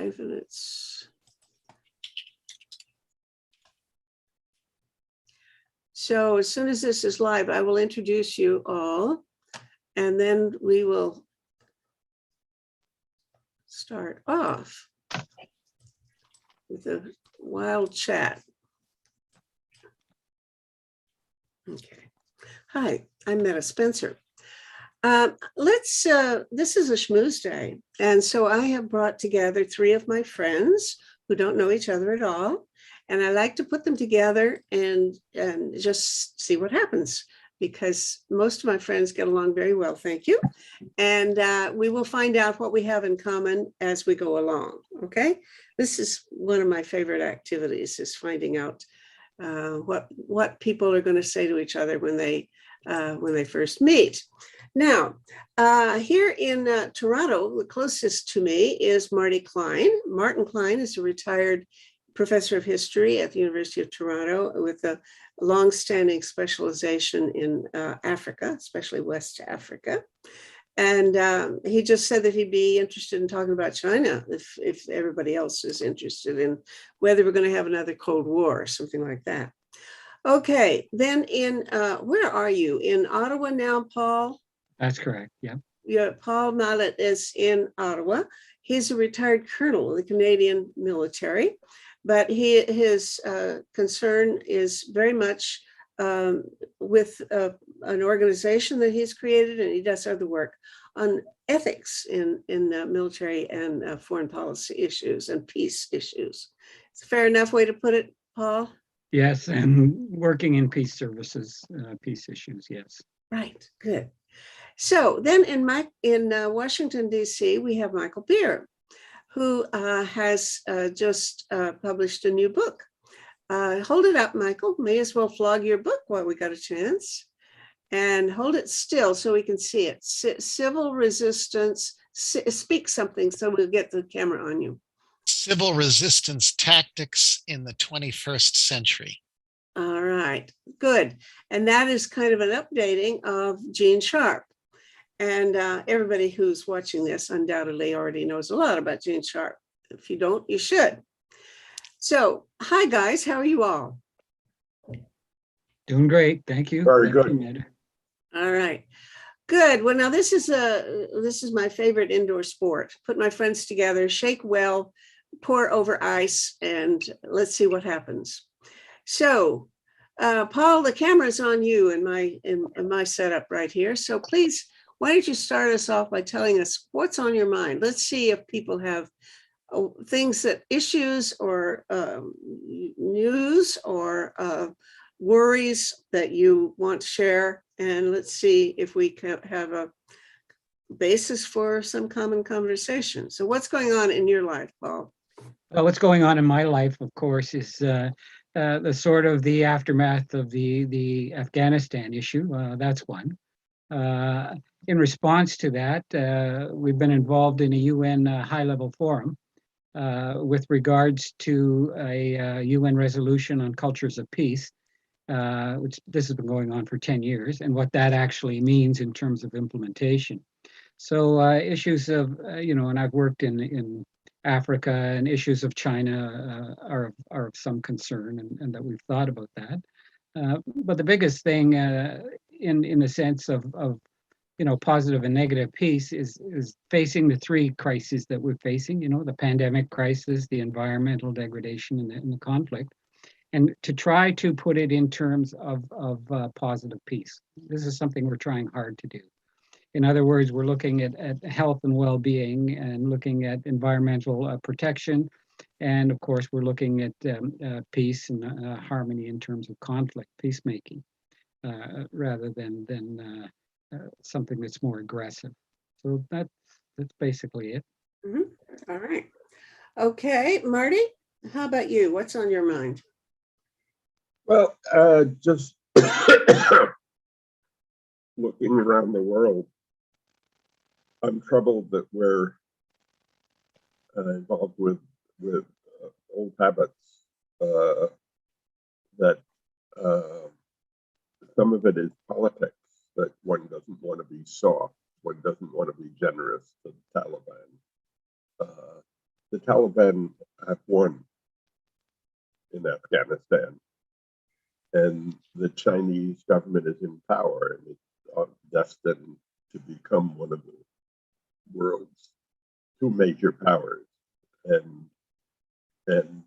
live and it's. So as soon as this is live, I will introduce you all and then we will start off with a wild chat. Okay. Hi, I'm Meta Spencer. This is a schmooze day. And so I have brought together 3 of my friends who don't know each other at all. And I like to put them together and just see what happens, because most of my friends get along very well, thank you. And we will find out what we have in common as we go along, okay? This is one of my favorite activities, is finding out what people are going to say to each other when they first meet. Now, here in Toronto, the closest to me is Marty Klein. Martin Klein is a retired professor of history at the University of Toronto with a long-standing specialization in Africa, especially West Africa. And he just said that he'd be interested in talking about China if everybody else is interested in whether we're going to have another Cold War or something like that. Okay, then where are you? In Ottawa now, Paul? That's correct, yeah. Yeah, Paul Mallet is in Ottawa. He's a retired colonel in the Canadian military, but his concern is very much with an organization that he's created, and he does other work on ethics in military and foreign policy issues and peace issues. It's a fair enough way to put it, Paul? Yes, and working in peace services, peace issues, yes. Right, good. So then in Washington, D.C., we have Michael Beer, who has just published a new book. Hold it up, Michael. May as well flog your book while we got a chance. And hold it still so we can see it. Civil resistance, speak something so we'll get the camera on you. Civil resistance tactics in the 21st century. All right, good. And that is kind of an updating of Gene Sharp. And everybody who's watching this undoubtedly already knows a lot about Gene Sharp. If you don't, you should. So, hi guys, how are you all? Doing great, thank you. Very Thank good. you, Ned. All right, good. Well, now this is my favorite indoor sport. Put my friends together, shake well, pour over ice, and let's see what happens. So, Paul, the camera's on you in my setup right here. So please, why don't you start us off by telling us what's on your mind? Let's see if people have things issues or news or worries that you want to share. And let's see if we can have a basis for some common conversation. So what's going on in your life, Paul? Well, what's going on in my life, of course, is the sort of the aftermath of the Afghanistan issue. That's one. In response to that, we've been involved in a UN high-level forum with regards to a UN resolution on cultures of peace, which this has been going on for 10 years, and what that actually means in terms of implementation. So issues of, and I've worked in Africa, and issues of China are of some concern, and that we've thought about that. But the biggest thing in the sense of positive and negative peace is facing the 3 crises that we're facing, the pandemic crisis, the environmental degradation, and the conflict, and to try to put it in terms of positive peace. This is something we're trying hard to do. In other words, we're looking at health and well-being, and looking at environmental protection, and of course we're looking at peace and harmony in terms of conflict, peacemaking, rather than something that's more aggressive. So that's basically it. Mm-hmm. All right. Okay, Marty, how about you? What's on your mind? Well, just looking around the world, I'm troubled that we're involved with old habits that some of it is politics, that one doesn't want to be soft, one doesn't want to be generous to the Taliban. the Taliban have won in Afghanistan, and the Chinese government is in power, and it's destined to become one of the world's two major powers, and in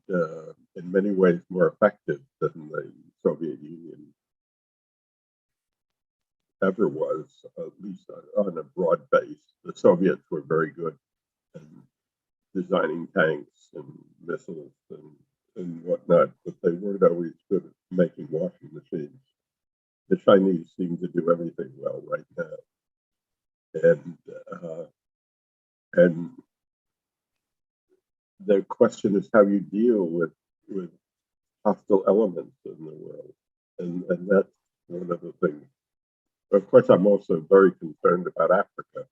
many ways more effective than the Soviet Union ever was, at least on a broad base. The Soviets were very good at designing tanks and missiles and whatnot, but they weren't always good at making washing machines. The Chinese seem to do everything well right now, and the question is how you deal with hostile elements in the world, and that's one of the things. Of course, I'm also very concerned about Africa.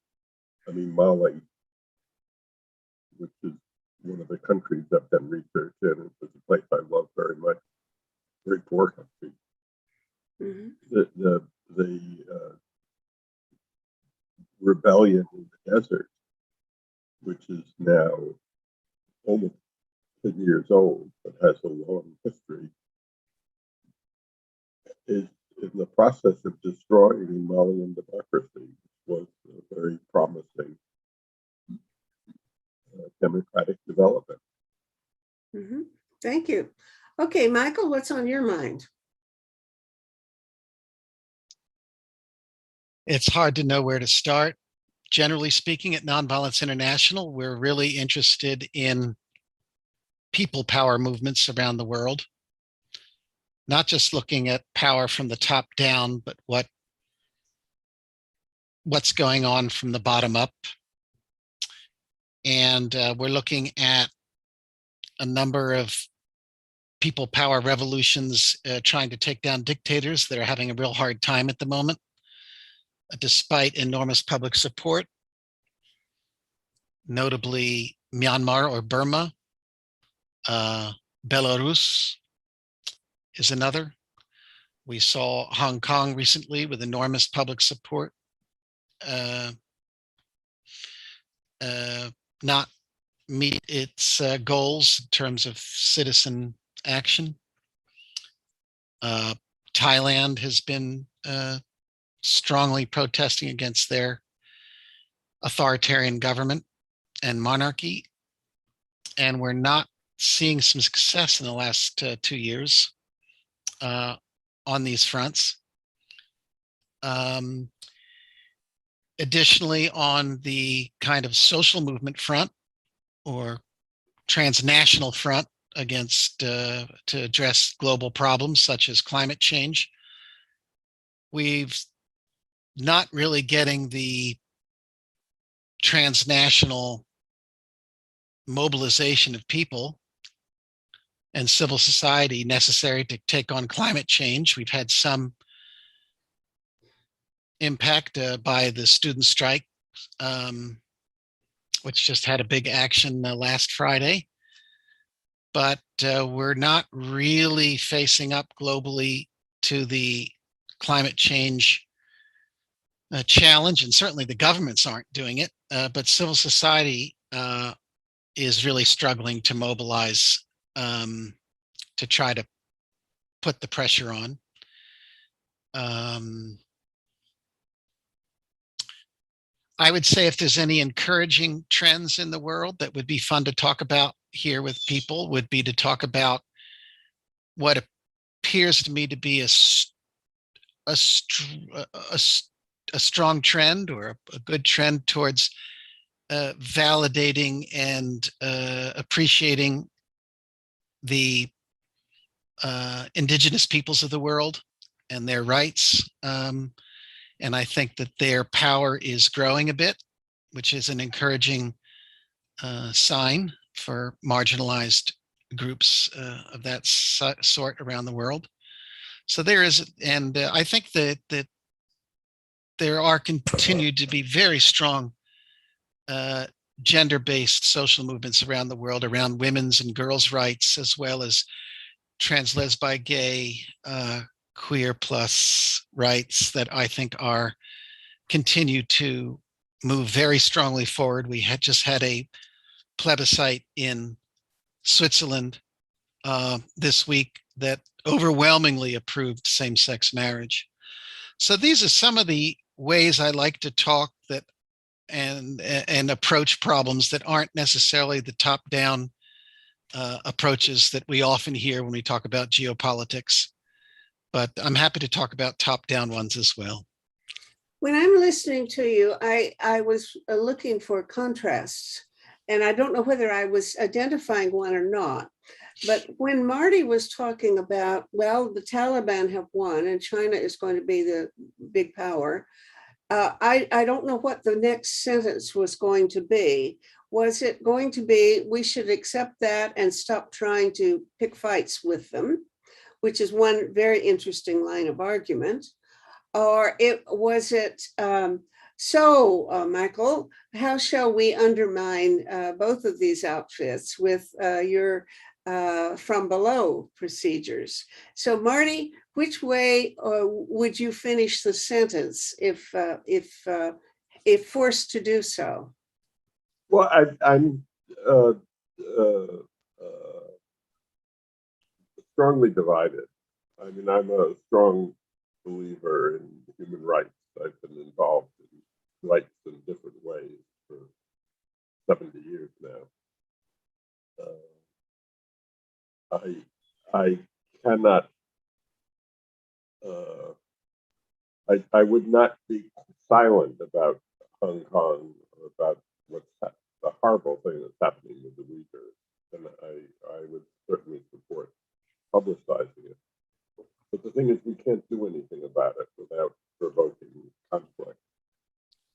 I mean, Mali, which is one of the countries I've done research in, it's a place I love very much. Very poor country. Mhm. The rebellion in the desert, which is now almost 10 years old, but has a long history, is in the process of destroying Malian democracy, which was a very promising democratic development. Mhm. Thank you. Okay, Michael, what's on your mind? It's hard to know where to start. Generally speaking, at Nonviolence International, we're really interested in people power movements around the world, not just looking at power from the top down, but what's going on from the bottom up. And we're looking at a number of people power revolutions trying to take down dictators that are having a real hard time at the moment, despite enormous public support, notably Myanmar or Burma. Belarus is another. We saw Hong Kong recently with enormous public support, not meet its goals in terms of citizen action. Thailand has been strongly protesting against their authoritarian government and monarchy, and we're not seeing some success in the last 2 years on these fronts. Additionally, on the kind of social movement front or transnational front against to address global problems such as climate change, we've not really getting the transnational mobilization of people and civil society necessary to take on climate change. We've had some impact by the student strike, which just had a big action last Friday. But we're not really facing up globally to the climate change challenge, and certainly the governments aren't doing it, but civil society is really struggling to mobilize to try to put the pressure on. I would say if there's any encouraging trends in the world that would be fun to talk about here with people would be to talk about what appears to me to be a strong trend or a good trend towards validating and appreciating the indigenous peoples of the world and their rights. And I think that their power is growing a bit, which is an encouraging sign for marginalized groups of that sort around the world. So there is, and I think that there are continued to be very strong gender-based social movements around the world around women's and girls' rights, as well as trans, lesbi, gay, queer plus rights that I think are continue to move very strongly forward. We had just had a plebiscite in Switzerland this week that overwhelmingly approved same-sex marriage. So these are some of the ways I like to talk that and approach problems that aren't necessarily the top-down approaches that we often hear when we talk about geopolitics. But I'm happy to talk about top-down ones as well. When I'm listening to you, I was looking for contrasts, and I don't know whether I was identifying one or not. But when Marty was talking about, well, the Taliban have won and China is going to be the big power, I don't know what the next sentence was going to be. Was it going to be, we should accept that and stop trying to pick fights with them, which is one very interesting line of argument? Or was it, Michael, how shall we undermine both of these outfits with your from below procedures? So Marty, which way would you finish the sentence if forced to do so? Well, I'm strongly divided. I mean, I'm a strong believer in human rights. I've been involved in rights in different ways for 70 years now. I cannot. I would not be silent about Hong Kong or about the horrible thing that's happening with the Uyghurs, and I would certainly support publicizing it. But the thing is, we can't do anything about it without provoking conflict.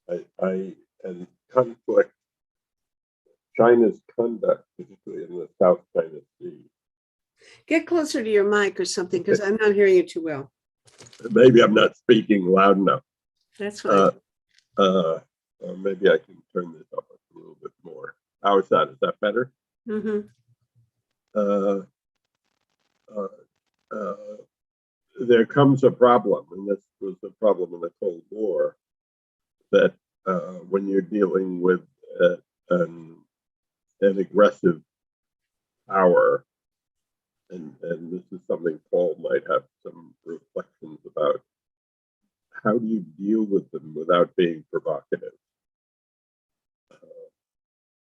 And conflict, China's conduct, particularly in the South China Sea. Get closer to your mic or something, because I'm not hearing you too well. Maybe I'm not speaking loud enough. That's fine. Maybe I can turn this up a little bit more. How is that? Is that better? Mm-hmm. There comes a problem, and this was a problem in the Cold War, that when you're dealing with an aggressive power, and this is something Paul might have some reflections about, how do you deal with them without being provocative?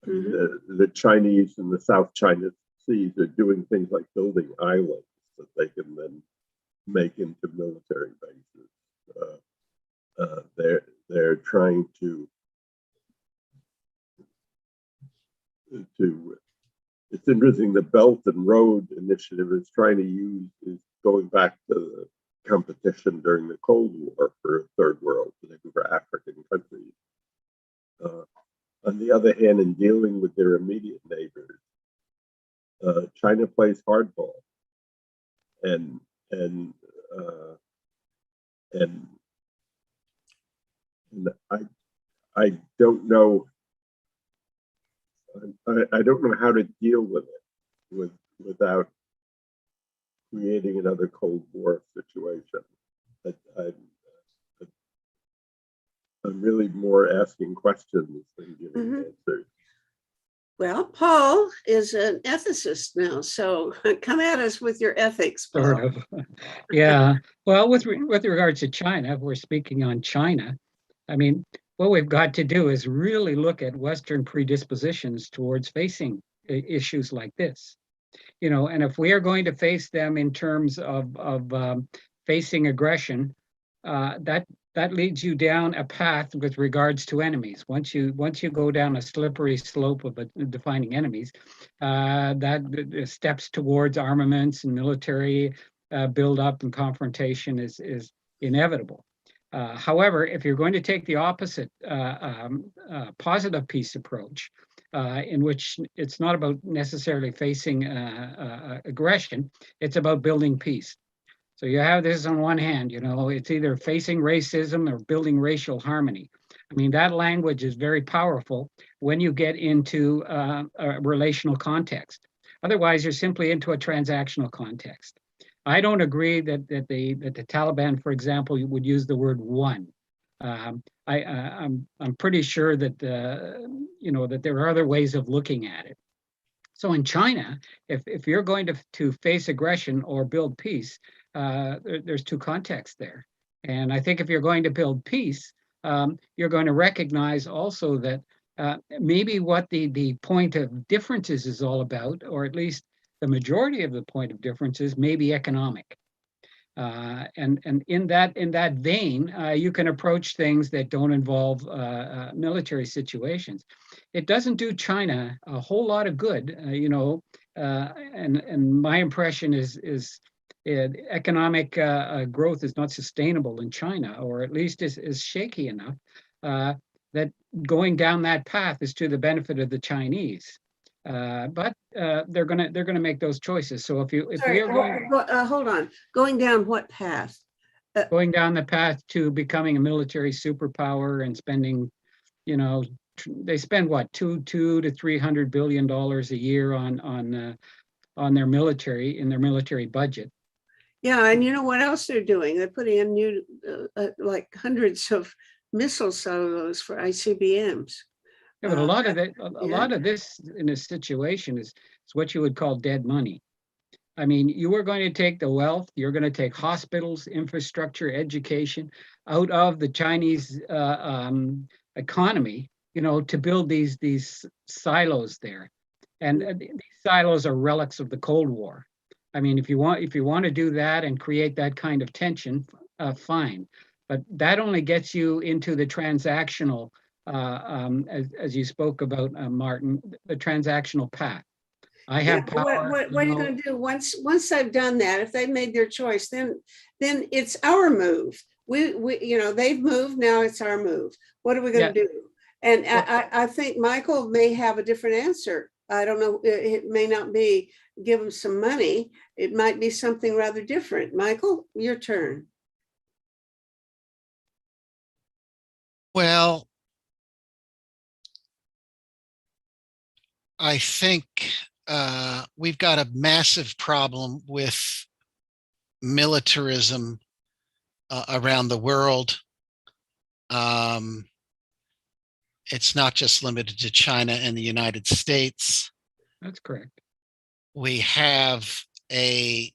The Chinese in the South China Seas are doing things like building islands that they can then make into military bases. They're trying to. It's interesting. The Belt and Road Initiative is going back to the competition during the Cold War for Third World, particularly for African countries. On the other hand, in dealing with their immediate neighbors, China plays hardball, and I don't know. I don't know how to deal with it without creating another Cold War situation. I'm really more asking questions than giving answers. Well, Paul is an ethicist now, so come at us with your ethics, Paul. Sort of. Yeah. Well, with regards to China, if we're speaking on China, I mean, what we've got to do is really look at Western predispositions towards facing issues like this. You know, and if we are going to face them in terms of facing aggression, that leads you down a path with regards to enemies. Once you go down a slippery slope of defining enemies, that steps towards armaments and military buildup and confrontation is inevitable. However, if you're going to take the opposite positive peace approach, in which it's not about necessarily facing aggression, it's about building peace. So you have this on one hand, you know, it's either facing racism or building racial harmony. I mean, that language is very powerful when you get into a relational context. Otherwise, you're simply into a transactional context. I don't agree that the Taliban, for example, would use the word one. I'm pretty sure that that there are other ways of looking at it. So in China, if you're going to face aggression or build peace, there's two contexts there. And I think if you're going to build peace, you're going to recognize also that maybe what the point of differences is all about, or at least the majority of the point of differences, may be economic. And in that vein, you can approach things that don't involve military situations. It doesn't do China a whole lot of good, and my impression is economic growth is not sustainable in China, or at least is shaky enough that going down that path is to the benefit of the Chinese. But they're gonna make those choices. So if we are going hold on, going down what path? Going down the path to becoming a military superpower and spending, they spend what, $200 to $300 billion a year on their military, in their military budget. Yeah, and you know what else they're doing? They're putting in new, like hundreds of missile silos for ICBMs. Yeah, but a lot of it, yeah. lot of this in this situation is what you would call dead money. I mean, you are going to take the wealth, you're going to take hospitals, infrastructure, education out of the Chinese economy, to build these silos there. And these silos are relics of the Cold War. I mean, if you want to do that and create that kind of tension, fine. But that only gets you into the transactional, as you spoke about, Martin, the transactional path. I have power. What are you going to do once they've done that? If they've made their choice, then it's our move. We they've moved, now it's our move. What are we going to do? And I think Michael may have a different answer. I don't know. It may not be give them some money. It might be something rather different. Michael, your turn. Well, I think we've got a massive problem with militarism around the world. It's not just limited to China and the United States. That's correct. We have a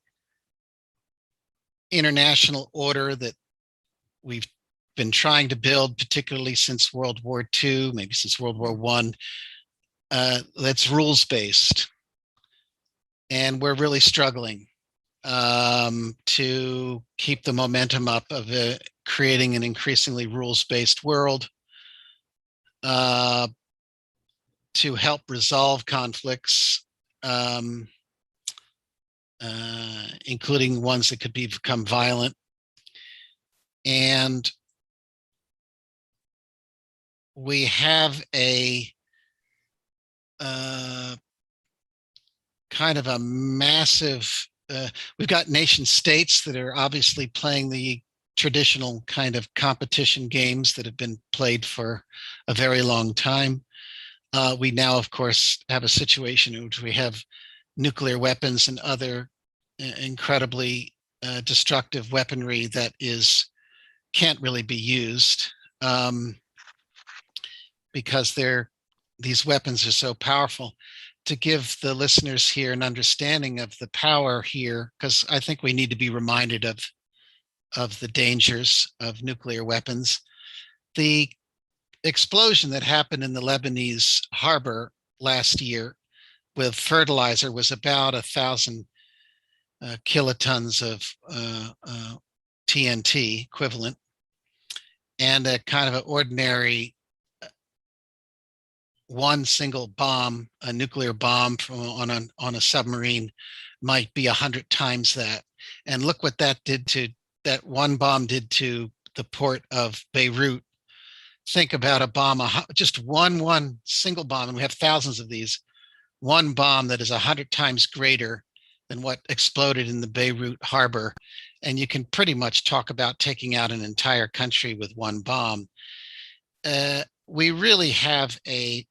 international order that we've been trying to build, particularly since World War II, maybe since World War I, that's rules-based. And we're really struggling to keep the momentum up of creating an increasingly rules-based world, to help resolve conflicts, including ones that could become violent. And we have a kind of a massive, we've got nation states that are obviously playing the traditional kind of competition games that have been played for a very long time. We now, of course, have a situation in which we have nuclear weapons and other incredibly destructive weaponry that can't really be used because these weapons are so powerful. To give the listeners here an understanding of the power here, because I think we need to be reminded of the dangers of nuclear weapons. The explosion that happened in the Lebanese harbor last year with fertilizer was about 1,000 kilotons of TNT equivalent, and a kind of an ordinary one single bomb, a nuclear bomb on a submarine, might be 100 times that. And look what that one bomb did to the port of Beirut. Think about a bomb, just one single bomb, and we have thousands of these. One bomb that is 100 times greater than what exploded in the Beirut harbor. And you can pretty much talk about taking out an entire country with one bomb. We really have a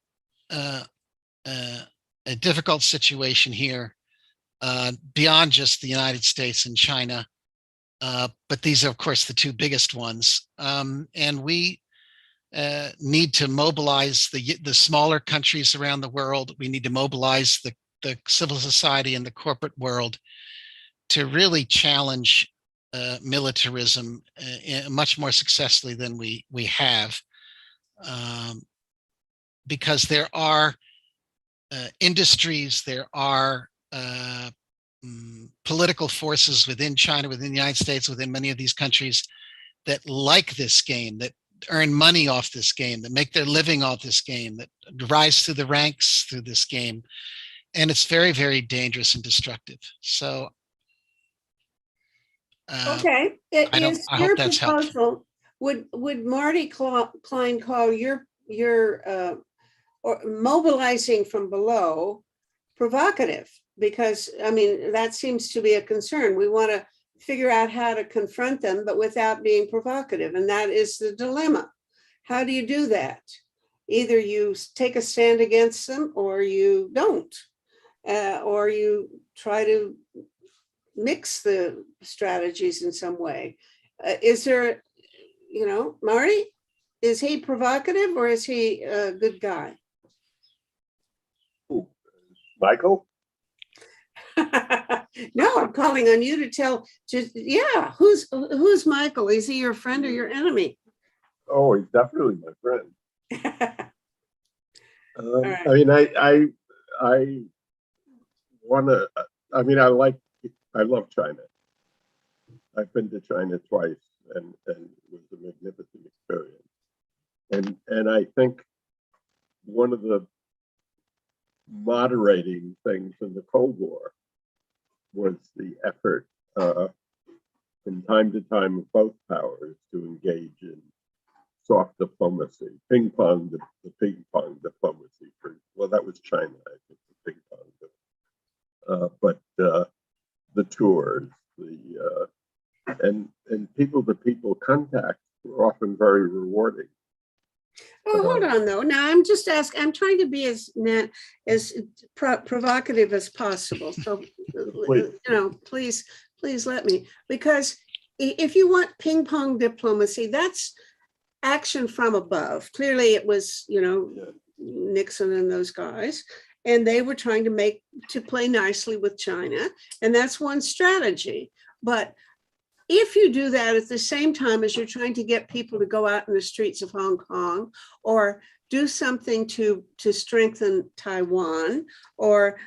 difficult situation here, beyond just the United States and China. But these are, of course, the two biggest ones. And we need to mobilize the smaller countries around the world. We need to mobilize the civil society and the corporate world to really challenge militarism much more successfully than we have, because there are industries, there are political forces within China, within the United States, within many of these countries that like this game, that earn money off this game, that make their living off this game, that rise through the ranks through this game. And it's very, very dangerous and destructive. So Okay, it I is hope your that's helpful. proposal. Would Marty Klein call your or mobilizing from below provocative? Because I mean, that seems to be a concern. We want to figure out how to confront them, but without being provocative. And that is the dilemma. How do you do that? Either you take a stand against them or you don't, or you try to mix the strategies in some way. Is there, Marty, is he provocative or is he a good guy? Ooh, Michael? No, I'm calling on you to tell. Who's Michael? Is he your friend or your enemy? Oh, he's definitely my friend. Right. I mean, I want to. I mean, I love China. I've been to China twice, and it was a magnificent experience. And I think one of the moderating things in the Cold War was the effort from time to time of both powers to engage in soft diplomacy, ping pong diplomacy. Well, that was China, I think, the ping pong. But the tours, and people to people contacts were often very rewarding. Oh, hold on though. Now I'm just asking. I'm trying to be as provocative as possible. So, please let me, because if you want ping pong diplomacy, that's action from above. Clearly, it was Nixon and those guys, and they were trying to play nicely with China, and that's one strategy. But if you do that at the same time as you're trying to get people to go out in the streets of Hong Kong or do something to strengthen Taiwan or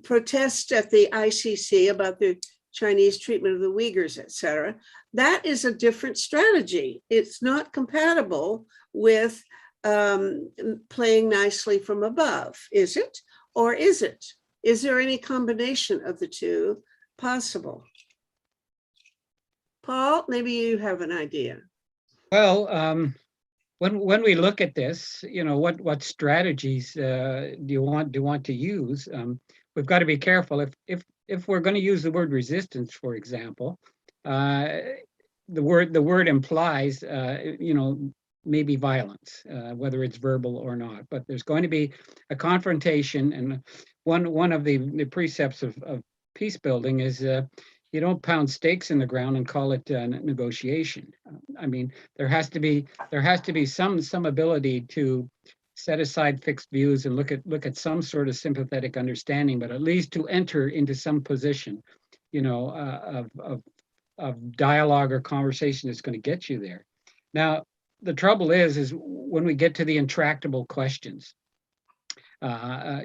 protest at the ICC about the Chinese treatment of the Uyghurs, et cetera, that is a different strategy. It's not compatible with playing nicely from above, is it? Or is it? Is there any combination of the two possible? Paul, maybe you have an idea. Well, when we look at this, what strategies do you want to use? We've got to be careful. If we're going to use the word resistance, for example, the word implies maybe violence, whether it's verbal or not. But there's going to be a confrontation, and one of the precepts of peace building is you don't pound stakes in the ground and call it negotiation. I mean, there has to be some ability to set aside fixed views and look at some sort of sympathetic understanding, but at least to enter into some position, of dialogue or conversation that's going to get you there. Now, the trouble is when we get to the intractable questions, that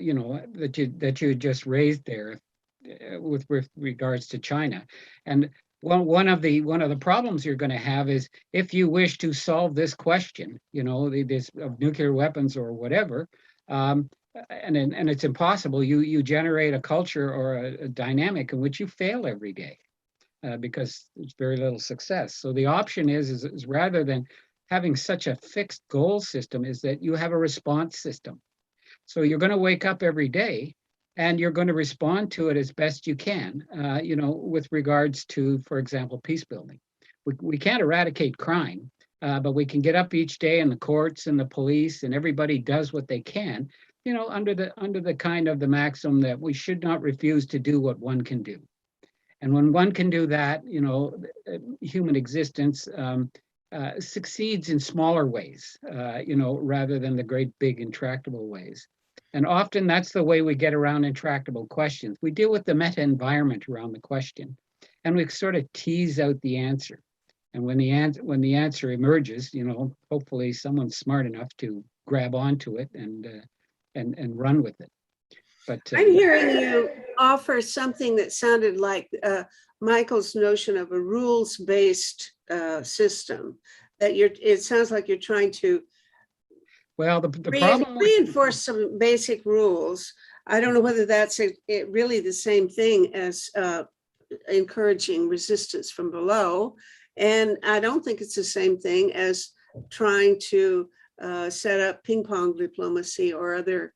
you just raised there, with regards to China. And one of the problems you're going to have is if you wish to solve this question, this of nuclear weapons or whatever, and it's impossible. You generate a culture or a dynamic in which you fail every day because there's very little success. So the option is rather than having such a fixed goal system, is that you have a response system. So you're going to wake up every day and you're going to respond to it as best you can, with regards to, for example, peace building. We can't eradicate crime, but we can get up each day in the courts and the police, and everybody does what they can, under the kind of the maxim that we should not refuse to do what one can do. And when one can do that, human existence succeeds in smaller ways, rather than the great big intractable ways. And often that's the way we get around intractable questions. We deal with the meta environment around the question, and we sort of tease out the answer. And when the answer emerges, hopefully someone's smart enough to grab onto it and run with it. But I'm hearing you offer something that sounded like Michael's notion of a rules-based system. It sounds like you're trying to well, the problem reinforce some basic rules. I don't know whether that's really the same thing as encouraging resistance from below. And I don't think it's the same thing as trying to set up ping pong diplomacy or other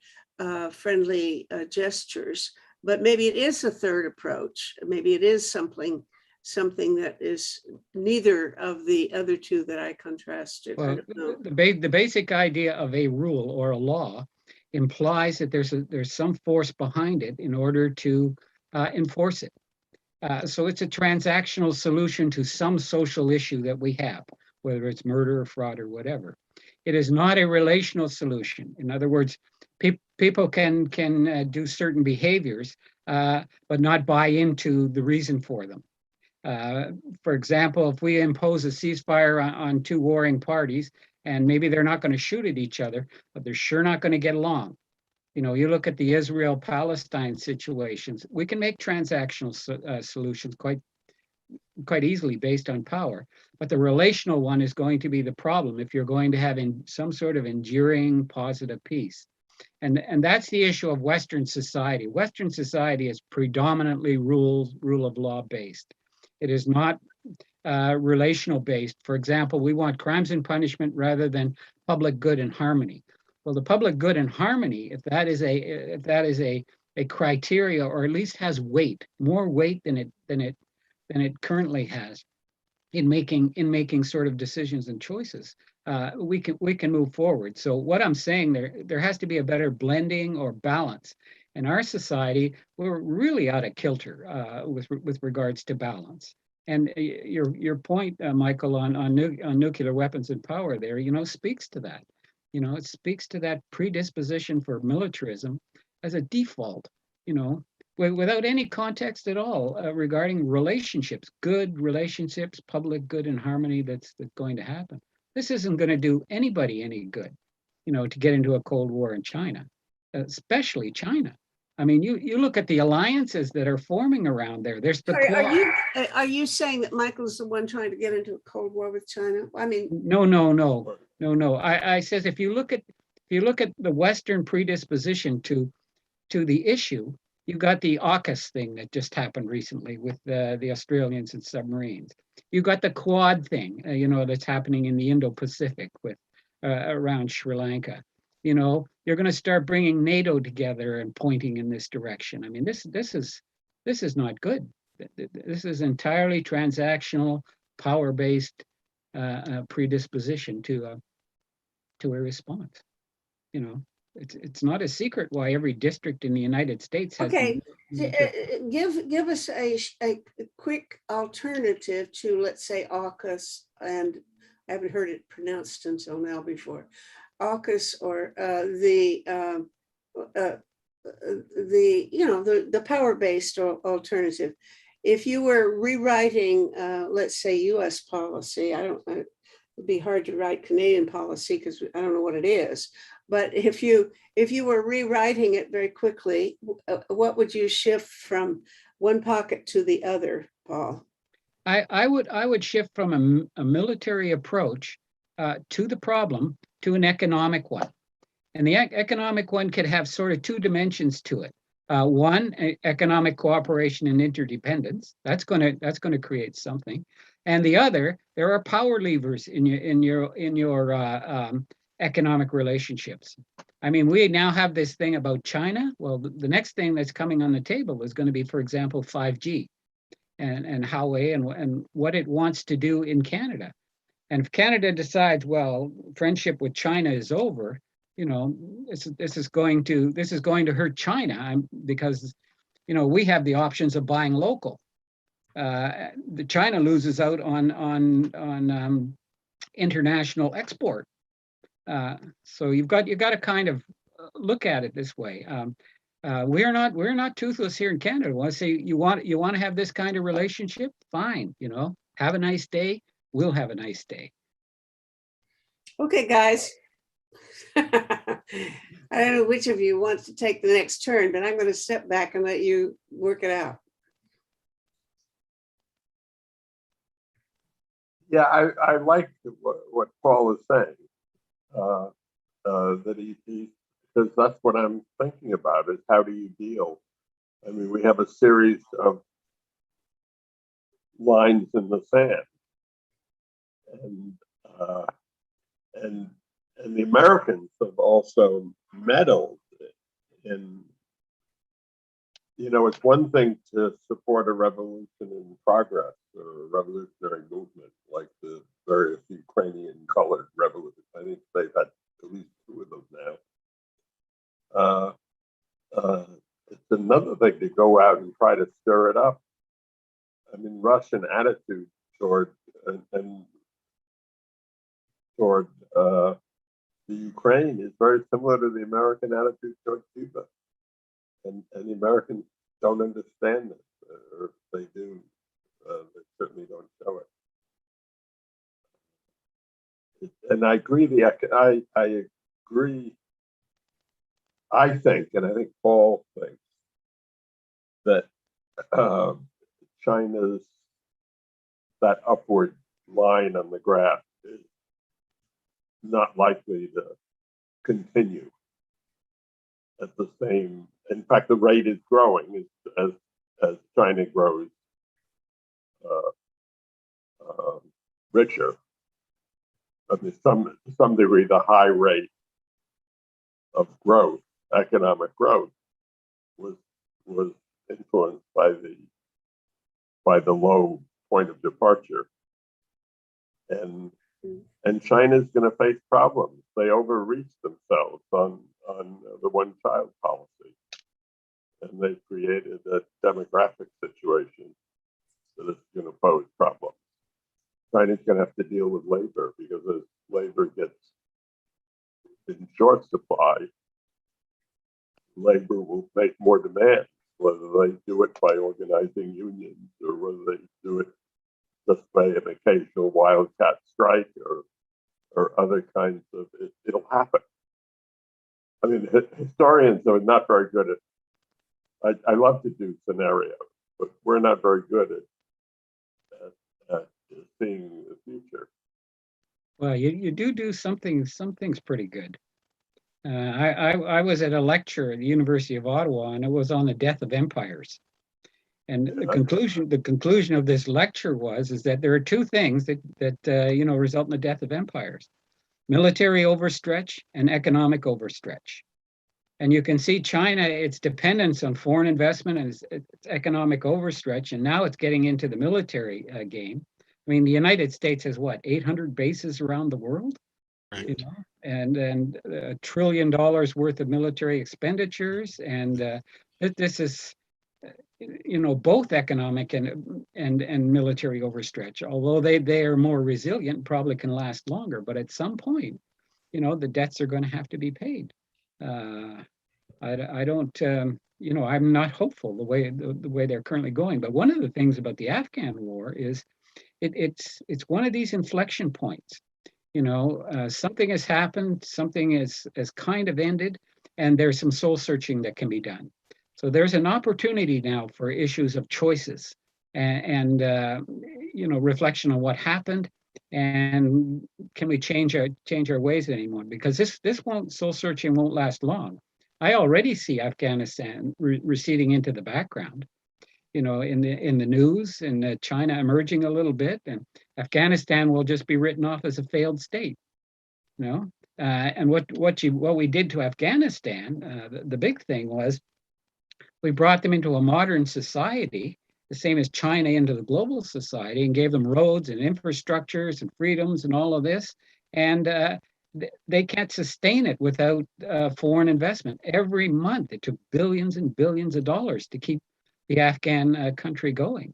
friendly gestures. But maybe it is a third approach. Maybe it is something that is neither of the other two that I contrasted. well, I don't know. the basic idea of a rule or a law implies that there's some force behind it in order to enforce it. So it's a transactional solution to some social issue that we have, whether it's murder or fraud or whatever. It is not a relational solution. In other words, people can do certain behaviors, but not buy into the reason for them. For example, if we impose a ceasefire on two warring parties, and maybe they're not going to shoot at each other, but they're sure not going to get along. You look at the Israel-Palestine situations, we can make transactional solutions quite easily based on power, but the relational one is going to be the problem if you're going to have some sort of enduring positive peace. And that's the issue of Western society. Western society is predominantly rule of law based. It is not relational based. For example, we want crimes and punishment rather than public good and harmony. Well, the public good and harmony, if that is a criteria, or at least has weight, more weight than it currently has in making sort of decisions and choices, we can move forward. So what I'm saying, there has to be a better blending or balance. In our society, we're really out of kilter with regards to balance. And your point, Michael, on nuclear weapons and power there, speaks to that. It speaks to that predisposition for militarism as a default, without any context at all regarding relationships, good relationships, public good and harmony that's going to happen. This isn't going to do anybody any good, to get into a Cold War in China, especially China. I mean, you look at the alliances that are forming around there. There's the Sorry, are you saying that Michael's the one trying to get into a Cold War with China? I mean, no. I says if you look at the Western predisposition to the issue, you got the AUKUS thing that just happened recently with the Australians and submarines. You got the Quad thing, that's happening in the Indo-Pacific with around Sri Lanka. You're going to start bringing NATO together and pointing in this direction. I mean, this is not good. This is entirely transactional, power-based predisposition to a response. It's not a secret why every district in the United States has. Okay, give us a quick alternative to, let's say, AUKUS, and I haven't heard it pronounced until now before. AUKUS or the power-based alternative. If you were rewriting, let's say, U.S. policy, it'd be hard to write Canadian policy because I don't know what it is. But if you were rewriting it very quickly, what would you shift from one pocket to the other, Paul? I would shift from a military approach to the problem to an economic one. And the economic one could have sort of two dimensions to it. One, economic cooperation and interdependence. That's going to create something. And the other, there are power levers in your economic relationships. I mean, we now have this thing about China. Well, the next thing that's coming on the table is going to be, for example, 5G and Huawei and what it wants to do in Canada. And if Canada decides, well, friendship with China is over, this is going to hurt China because, we have the options of buying local. the China loses out on international export. So you've got to kind of look at it this way. We're not toothless here in Canada. I want to say you want to have this kind of relationship, fine. Have a nice day. We'll have a nice day. Okay, guys. I don't know which of you wants to take the next turn, but I'm going to step back and let you work it out. Yeah, I like what Paul is saying. That he because that's what I'm thinking about is how do you deal? I mean, we have a series of lines in the sand, and uh, and and the Americans have also meddled in. It's one thing to support a revolution in progress or a revolutionary movement like the various Ukrainian colored revolutions. I think they've had at least 2 of them now. It's another thing to go out and try to stir it up. I mean, Russian attitude toward toward the Ukraine is very similar to the American attitude toward Cuba, and the Americans don't understand this, or if they do, they certainly don't show it. And I agree. I agree. I think, and I think Paul thinks that China's that upward line on the graph is not likely to continue at the same. In fact, the rate is growing as China grows richer. I mean, to some degree, the high rate of growth, economic growth, was influenced by the low point of departure, and China's going to face problems. They overreached themselves on the one-child policy, and they've created a demographic situation that is going to pose problems. China's going to have to deal with labor because as labor gets in short supply, labor will make more demands, whether they do it by organizing unions or whether they do it just by an occasional wildcat strike or other kinds of it'll happen. I mean, historians are not very good at. I love to do scenarios, but we're not very good at seeing the future. Well, you do something's pretty good. I was at a lecture at the University of Ottawa, and it was on the death of empires. And the conclusion of this lecture is that there are 2 things that result in the death of empires: military overstretch and economic overstretch. And you can see China, its dependence on foreign investment and its economic overstretch, and now it's getting into the military game. I mean, the United States has 800 bases around the world, Right. And $1 trillion worth of military expenditures, and this is both economic and military overstretch. Although they are more resilient, probably can last longer, but at some point, the debts are going to have to be paid. I don't, I'm not hopeful the way they're currently going. But one of the things about the Afghan war is it's one of these inflection points. Something has happened, something has kind of ended, and there's some soul searching that can be done. So there's an opportunity now for issues of choices and reflection on what happened, and can we change our ways anymore? Because this soul searching won't last long. I already see Afghanistan receding into the background, in the news, and China emerging a little bit, and Afghanistan will just be written off as a failed state. And what we did to Afghanistan, the big thing was we brought them into a modern society, the same as China into the global society, and gave them roads and infrastructures and freedoms and all of this. And they can't sustain it without foreign investment. Every month, it took billions and billions of dollars to keep the Afghan country going.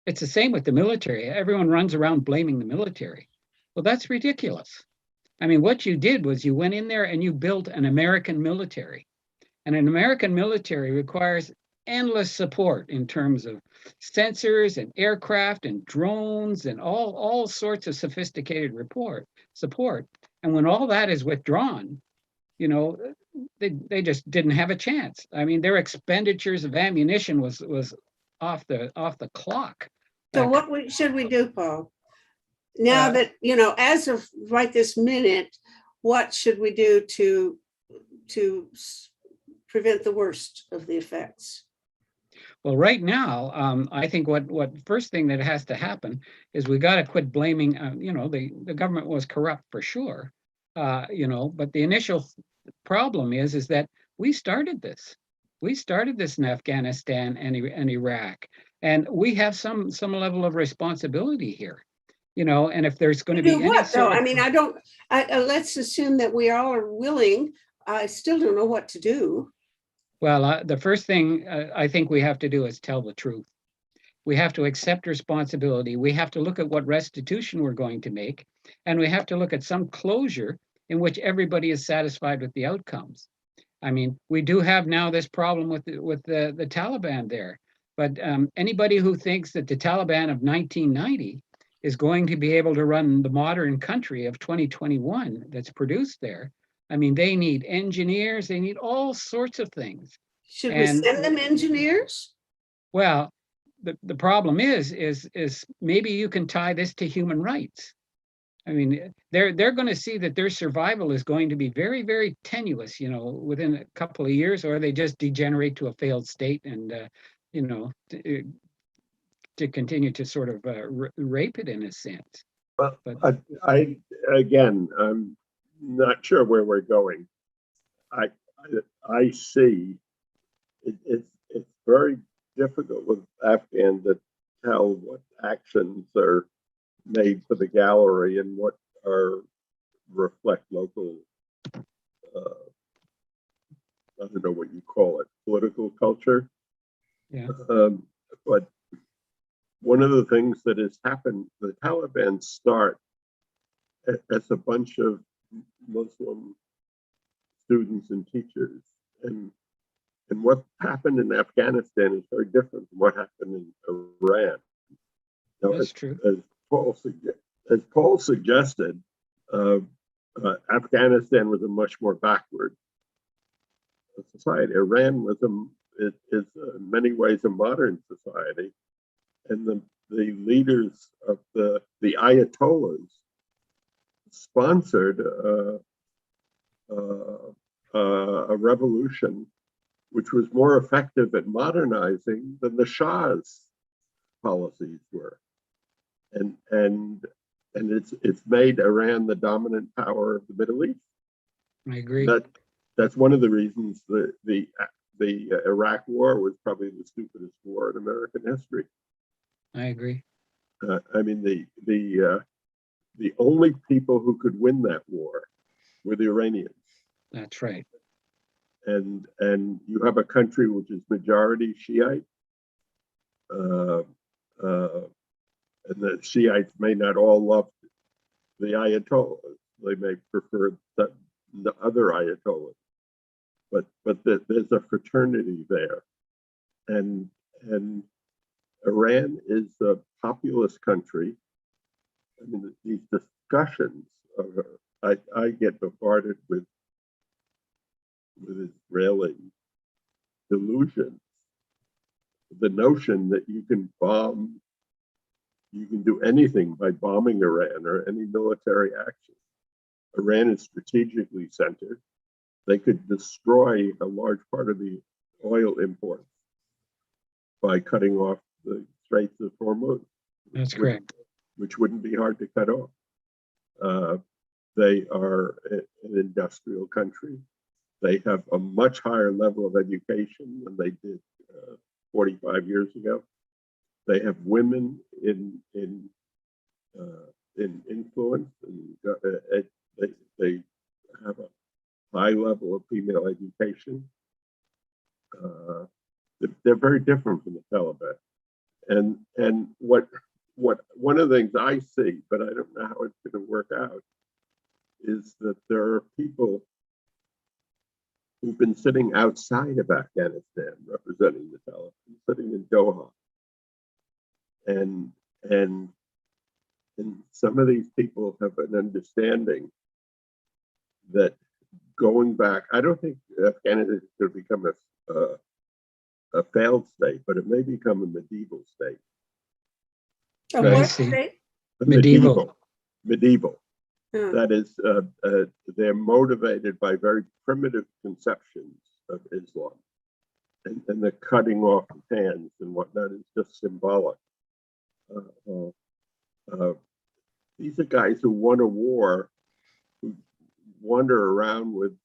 It's the same with the military. Everyone runs around blaming the military. Well, that's ridiculous. I mean, what you did was you went in there and you built an American military. And an American military requires endless support in terms of sensors and aircraft and drones and all sorts of sophisticated support. And when all that is withdrawn, you know, they just didn't have a chance. I mean, their expenditures of ammunition was off the clock. So back- should we do, Paul? Now Uh, that, as of right this minute, what should we do to prevent the worst of the effects? Well, right now, I think what first thing that has to happen is we got to quit blaming. The government was corrupt for sure, but the initial problem is that we started this. We started this in Afghanistan and Iraq, and we have some level of responsibility here. And if there's going to be Do any what, though? sort of, I mean, let's assume that we all are willing. I still don't know what to do. well, the first thing I think we have to do is tell the truth. We have to accept responsibility. We have to look at what restitution we're going to make, and we have to look at some closure in which everybody is satisfied with the outcomes. I mean, we do have now this problem with the Taliban there, but anybody who thinks that the Taliban of 1990 is going to be able to run the modern country of 2021 that's produced there, I mean, they need engineers, they need all sorts of things. Should we And send them engineers? well, the problem is maybe you can tie this to human rights. I mean, they're going to see that their survival is going to be very, very tenuous, within a couple of years, or they just degenerate to a failed state and, to continue to sort of rape it in a sense. Well, But I again, I'm not sure where we're going. I see it's very difficult with Afghan to tell what actions are made for the gallery and what reflect local, I don't know what you call it, political culture. yeah, But one of the things that has happened, the Taliban start as a bunch of Muslim students and teachers, and what happened in Afghanistan is very different from what happened in Iran. Now, that's true. As Paul suggested, Afghanistan was a much more backward society. Iran was is in many ways a modern society, and the leaders of the Ayatollahs sponsored a revolution which was more effective at modernizing than the Shah's policies were, and it's made Iran the dominant power of the Middle East. I agree. That's one of the reasons the Iraq War was probably the stupidest war in American history. I agree. I mean, the only people who could win that war were the Iranians. That's right. And you have a country which is majority Shiite, and the Shiites may not all love the Ayatollahs. They may prefer the other Ayatollahs, but there's a fraternity there, and Iran is a populous country. I mean, these discussions I get bombarded with Israeli delusions. The notion that you can do anything by bombing Iran or any military action. Iran is strategically centered. They could destroy a large part of the oil imports by cutting off the Straits of Hormuz. That's correct. Which wouldn't be hard to cut off. They are an industrial country. They have a much higher level of education than they did 45 years ago. They have women in influence, and they have a high level of female education. They're very different from the Taliban, And what one of the things I see, but I don't know how it's going to work out, is that there are people who've been sitting outside of Afghanistan representing the Taliban, sitting in Doha, and and some of these people have an understanding that going back, I don't think Afghanistan is going to become a failed state, but it may become a medieval state. Oh, Right. what see. state? Medieval. Medieval. Oh, That is, they're motivated by very primitive conceptions of Islam, and the cutting off of hands and whatnot is just symbolic. These are guys who won a war, who wander around with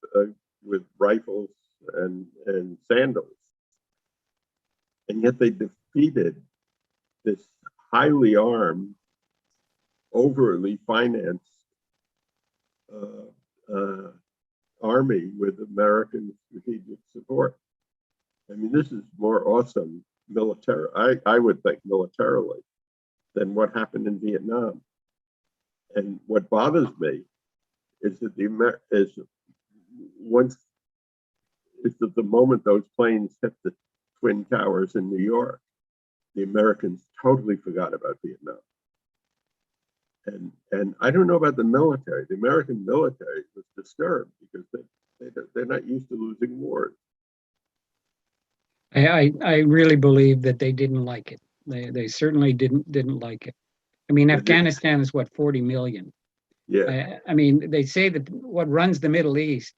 rifles and sandals, and yet they defeated this highly armed, overly financed army with American strategic support. I mean, this is more awesome military, I would think, militarily, than what happened in Vietnam. And what bothers me is that the moment those planes hit the Twin Towers in New York, the Americans totally forgot about Vietnam. And I don't know about the military. The American military was disturbed because they're not used to losing wars. I really believe that they didn't like it. They certainly didn't like it. I mean, They didn't. Afghanistan is what, 40 million. Yeah, I mean, they say that what runs the Middle East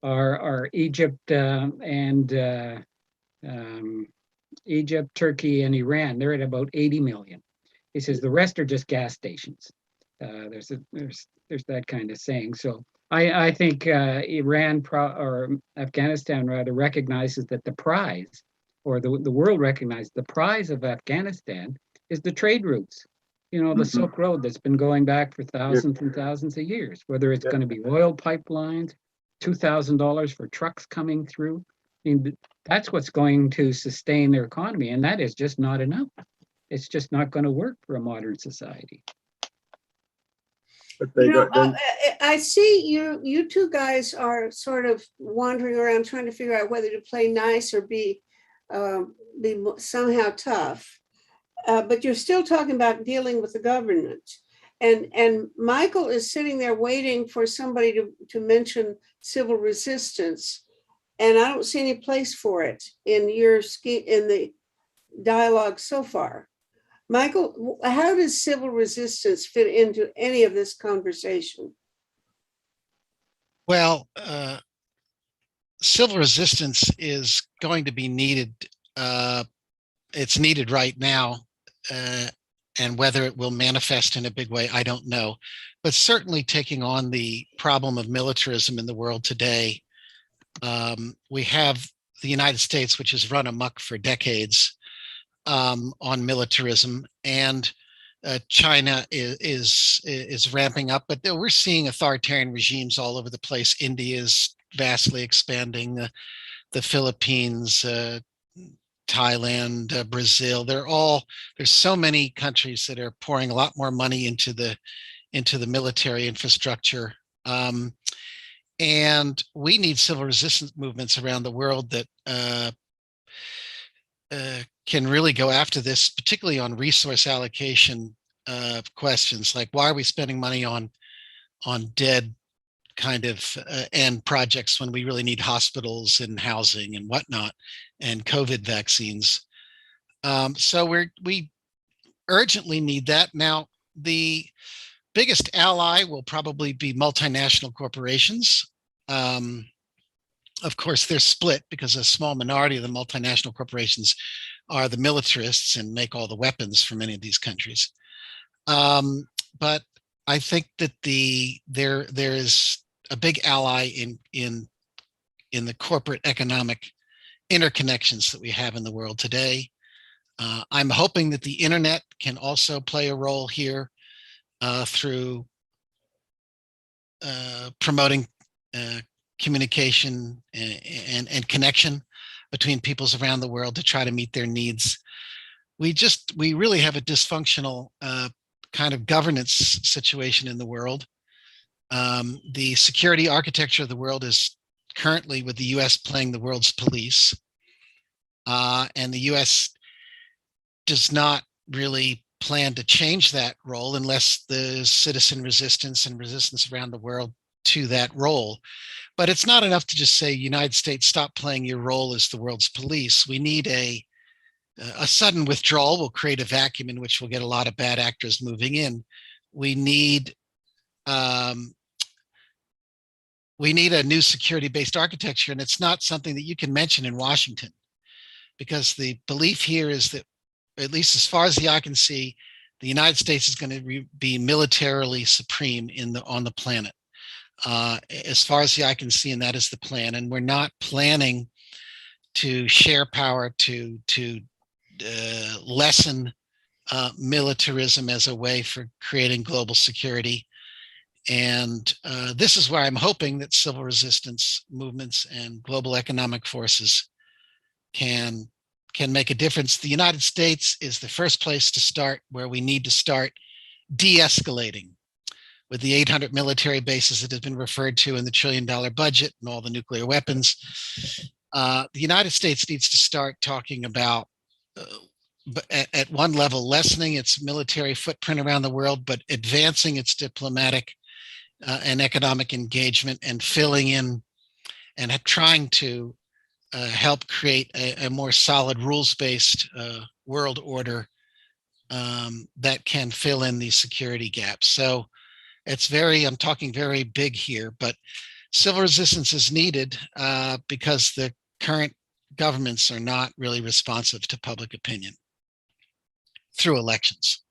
are Egypt and Egypt, Turkey, and Iran. They're at about 80 million. He says the rest are just gas stations. There's that kind of saying. So I think or Afghanistan rather recognizes that the prize, or the world recognizes the prize of Afghanistan is the trade routes. You know, the Silk Road that's been going back for thousands and thousands of years, whether it's going to be oil pipelines, $2,000 for trucks coming through. I mean, that's what's going to sustain their economy, and that is just not enough. It's just not going to work for a modern society. but they you know, don't. I see you two guys are sort of wandering around trying to figure out whether to play nice or be somehow tough. But you're still talking about dealing with the government. And Michael is sitting there waiting for somebody to mention civil resistance. And I don't see any place for it in the dialogue so far. Michael, how does civil resistance fit into any of this conversation? Well, civil resistance is going to be needed. It's needed right now. And whether it will manifest in a big way, I don't know. But certainly taking on the problem of militarism in the world today, we have the United States, which has run amok for decades on militarism, and China is ramping up. But we're seeing authoritarian regimes all over the place. India is vastly expanding. The Philippines, Thailand, Brazil. There's so many countries that are pouring a lot more money into the military infrastructure. And we need civil resistance movements around the world that can really go after this, particularly on resource allocation questions, like why are we spending money on dead kind of end projects when we really need hospitals and housing and whatnot, and COVID vaccines. So we urgently need that. Now, the biggest ally will probably be multinational corporations. Of course, they're split because a small minority of the multinational corporations are the militarists and make all the weapons for many of these countries. But I think that there is a big ally in the corporate economic interconnections that we have in the world today. I'm hoping that the internet can also play a role here through promoting communication and connection between peoples around the world to try to meet their needs. we really have a dysfunctional kind of governance situation in the world. The security architecture of the world is currently with the US playing the world's police. And the US does not really plan to change that role unless there's citizen resistance and resistance around the world to that role. But it's not enough to just say, United States, stop playing your role as the world's police. We need a sudden withdrawal will create a vacuum in which we'll get a lot of bad actors moving in. We need a new security-based architecture, and it's not something that you can mention in Washington, because the belief here is that, at least as far as the eye can see, the United States is going to be militarily supreme on the planet, as far as the eye can see, and that is the plan. And we're not planning to share power to lessen militarism as a way for creating global security. And this is where I'm hoping that civil resistance movements and global economic forces can make a difference. The United States is the first place to start, where we need to start de-escalating with the 800 military bases that has been referred to in the $1 trillion budget and all the nuclear weapons. The United States needs to start talking about, at one level, lessening its military footprint around the world, but advancing its diplomatic and economic engagement, and filling in and trying to help create a more solid rules-based world order that can fill in these security gaps. So I'm talking very big here, but civil resistance is needed because the current governments are not really responsive to public opinion through elections.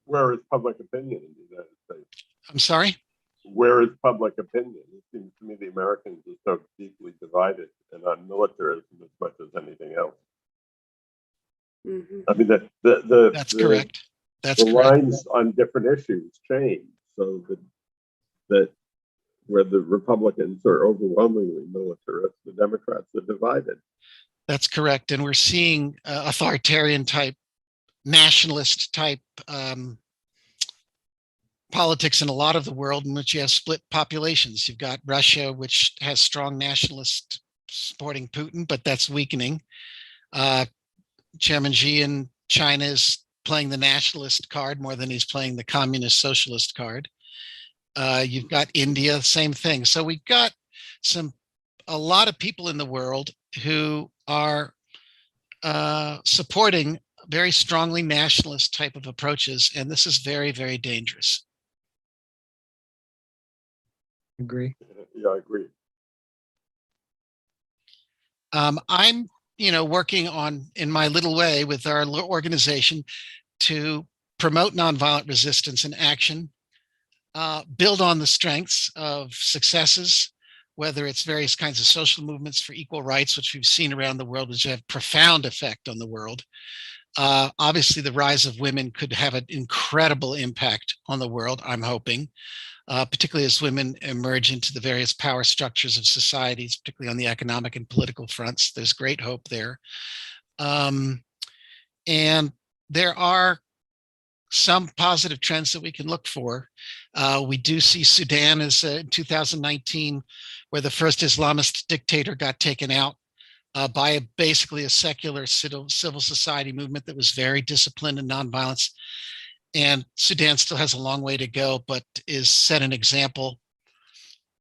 Where is public opinion in the United States? I'm sorry? Where is public opinion? It seems to me the Americans are so deeply divided and on militarism as much as anything else. I mean, That's correct. That's the correct. lines on different issues change, so that where the Republicans are overwhelmingly militarist, the Democrats are divided. That's correct. And we're seeing authoritarian type, nationalist type politics in a lot of the world, in which you have split populations. You've got Russia, which has strong nationalists supporting Putin, but that's weakening. Chairman Xi in China is playing the nationalist card more than he's playing the communist socialist card. You've got India, same thing. So we've got a lot of people in the world who are supporting very strongly nationalist type of approaches, and this is very, very dangerous. Agree. Yeah, I agree. I'm, working on, in my little way, with our organization to promote nonviolent resistance and action, build on the strengths of successes, whether it's various kinds of social movements for equal rights, which we've seen around the world, which have profound effect on the world. Obviously, the rise of women could have an incredible impact on the world, I'm hoping, particularly as women emerge into the various power structures of societies, particularly on the economic and political fronts. There's great hope there. And there are some positive trends that we can look for. We do see Sudan as in 2019, where the first Islamist dictator got taken out by basically a secular civil society movement that was very disciplined in nonviolence. And Sudan still has a long way to go, but is set an example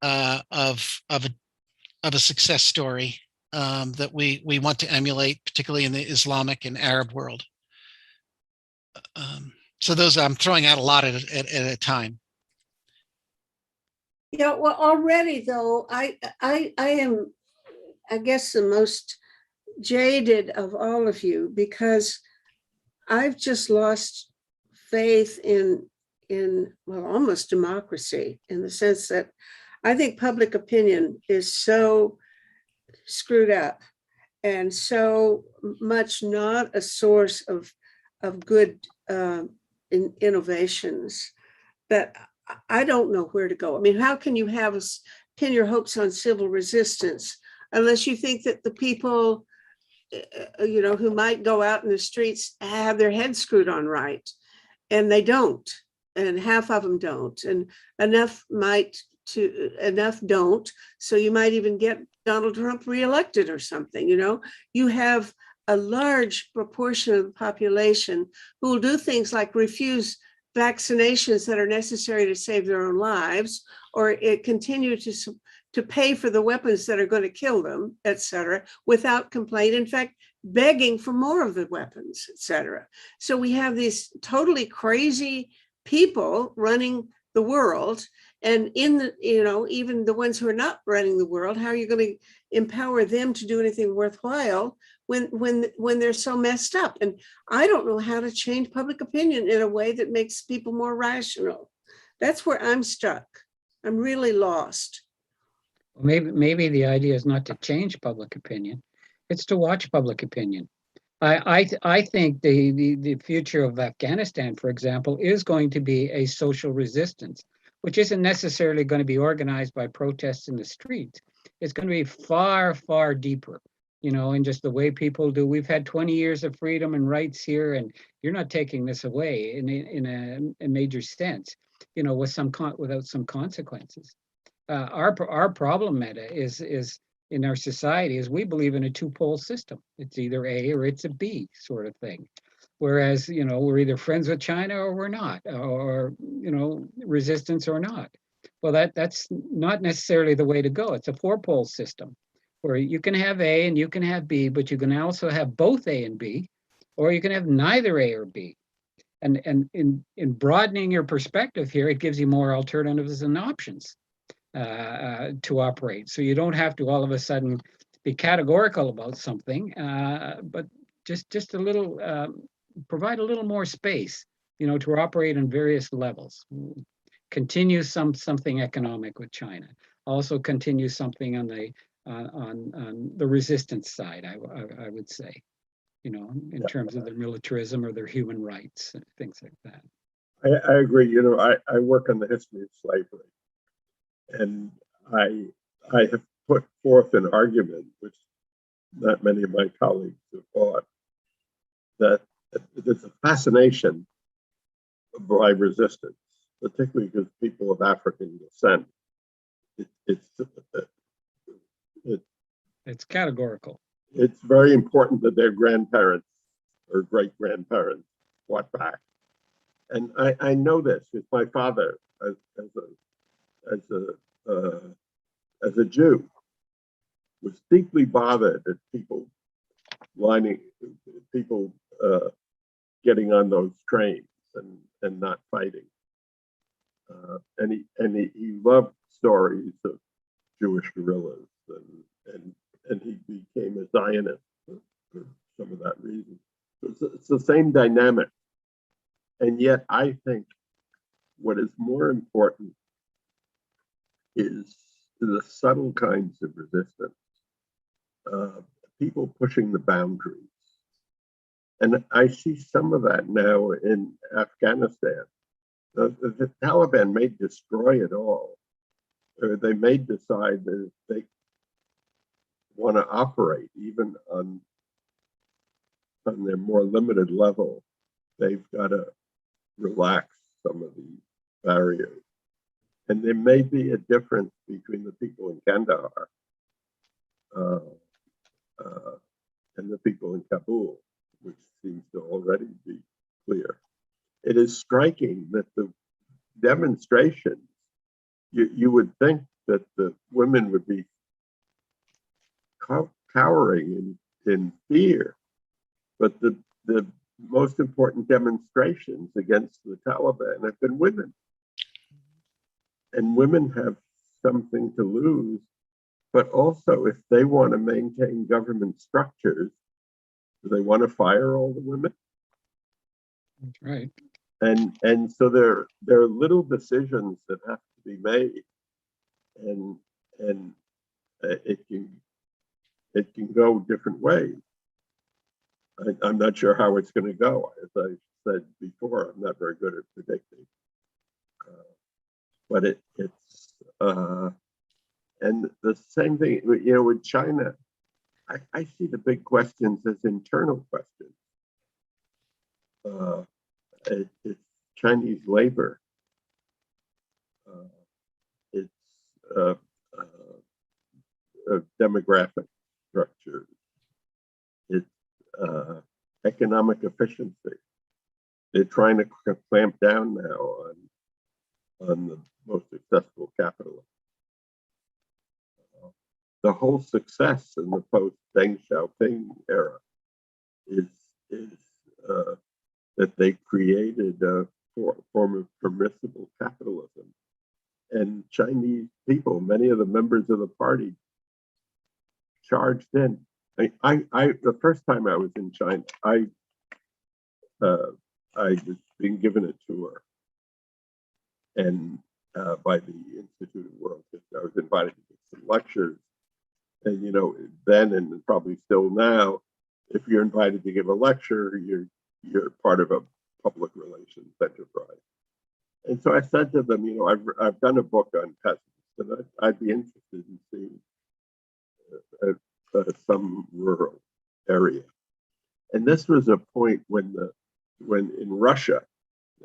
of a success story that we want to emulate, particularly in the Islamic and Arab world. So those, I'm throwing out a lot at a time. Yeah, well, already though, I am, I guess, the most jaded of all of you, because I've just lost faith in well, almost democracy, in the sense that I think public opinion is so screwed up and so much not a source of good innovations that I don't know where to go. I mean, how can you pin your hopes on civil resistance unless you think that the people who might go out in the streets have their heads screwed on right, and they don't, and half of them don't, and enough don't. So you might even get Donald Trump reelected or something. You have a large proportion of the population who will do things like refuse vaccinations that are necessary to save their own lives, or continue to pay for the weapons that are going to kill them, et cetera, without complaint. In fact, begging for more of the weapons, et cetera. So we have these totally crazy people running the world. And even the ones who are not running the world, how are you going to empower them to do anything worthwhile when they're so messed up? And I don't know how to change public opinion in a way that makes people more rational. That's where I'm stuck. I'm really lost. Maybe the idea is not to change public opinion; it's to watch public opinion. I think the future of Afghanistan, for example, is going to be a social resistance, which isn't necessarily going to be organized by protests in the streets. It's going to be far, far deeper, in just the way people do. We've had 20 years of freedom and rights here, and you're not taking this away in a major sense, without some consequences. Our problem, Meta, is in our society is we believe in a two-pole system. It's either A or it's a B sort of thing. Whereas, we're either friends with China or we're not, or, resistance or not. Well, that's not necessarily the way to go. It's a four-pole system where you can have A and you can have B, but you can also have both A and B, or you can have neither A or B. And in broadening your perspective here, it gives you more alternatives and options to operate. So you don't have to all of a sudden be categorical about something, but just a little, provide a little more space, to operate on various levels. Continue something economic with China. Also continue something on the resistance side, I would say, in terms of their militarism or their human rights and things like that. I agree. I work on the history of slavery, and I have put forth an argument, which not many of my colleagues have thought, that there's a fascination by resistance, particularly because people of African descent. It's categorical. It's very important that their grandparents or great grandparents fought back, and I know this because my father, as a Jew, was deeply bothered at people getting on those trains and not fighting. And he loved stories of Jewish guerrillas, and he became a Zionist for some of that reason. It's the same dynamic, and yet I think what is more important is the subtle kinds of resistance, people pushing the boundaries. And I see some of that now in Afghanistan. The Taliban may destroy it all, or they may decide that if they want to operate even on their more limited level, they've got to relax some of these barriers. And there may be a difference between the people in Kandahar and the people in Kabul, which seems to already be clear. It is striking that the demonstrations, you would think that the women would be cowering in fear, but the most important demonstrations against the Taliban have been women. And women have something to lose, but also if they want to maintain government structures, do they want to fire all the women? That's right. And so there are little decisions that have to be made, and it can go different ways. I'm not sure how it's going to go. As I said before, I'm not very good at predicting. But it's and the same thing, with China. I see the big questions as internal questions. It's Chinese labor. It's demographic structure. It's economic efficiency. They're trying to clamp down now on the most successful capitalists. The whole success in the post-Deng Xiaoping era is that they created a form of permissible capitalism. And Chinese people, many of the members of the party, charged in. The first time I was in China, I was being given a tour, and by the Institute of World History, I was invited to give some lectures. And you know, then and probably still now, if you're invited to give a lecture, you're part of a public relations enterprise. And so I said to them, you know, I've done a book on peasants, and I'd be interested in seeing some rural area. And this was a point when in Russia,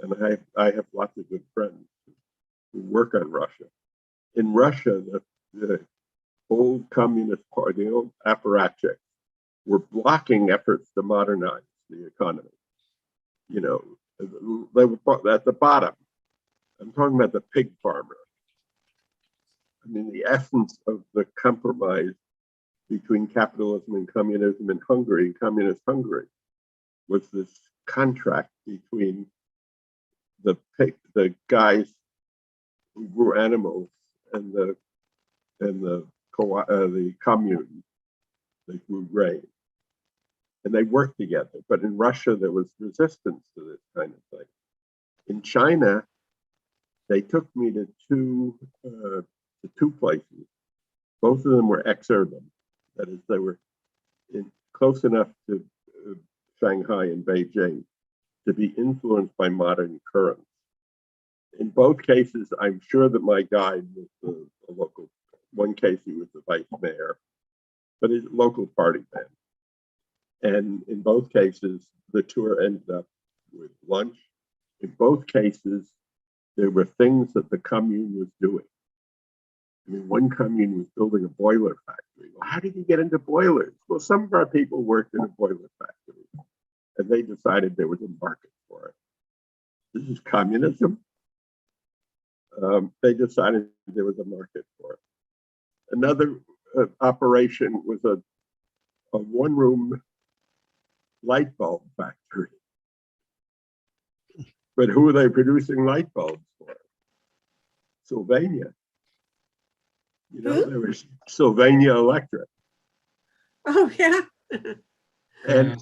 and I have lots of good friends who work on Russia. In Russia, the old Communist Party, the old apparatchiks, were blocking efforts to modernize the economy. You know, they were at the bottom. I'm talking about the pig farmer. I mean, the essence of the compromise between capitalism and communism in Hungary, communist Hungary, was this contract between the guys who grew animals and the commune that grew grain, and they worked together. But in Russia, there was resistance to this kind of thing. In China, they took me to two places. Both of them were exurban. That is, they were close enough to Shanghai and Beijing to be influenced by modern currents. In both cases, I'm sure that my guide was a local. One case, he was the vice mayor, but he's a local party man. And in both cases, the tour ended up with lunch. In both cases, there were things that the commune was doing. I mean, one commune was building a boiler factory. Well, how did you get into boilers? Well, some of our people worked in a boiler factory, and they decided there was a market for it. This is communism. They decided there was a market for it. Another operation was a one-room light bulb factory. But who are they producing light bulbs for? Sylvania. You know, there was Sylvania Electric. Oh, yeah. And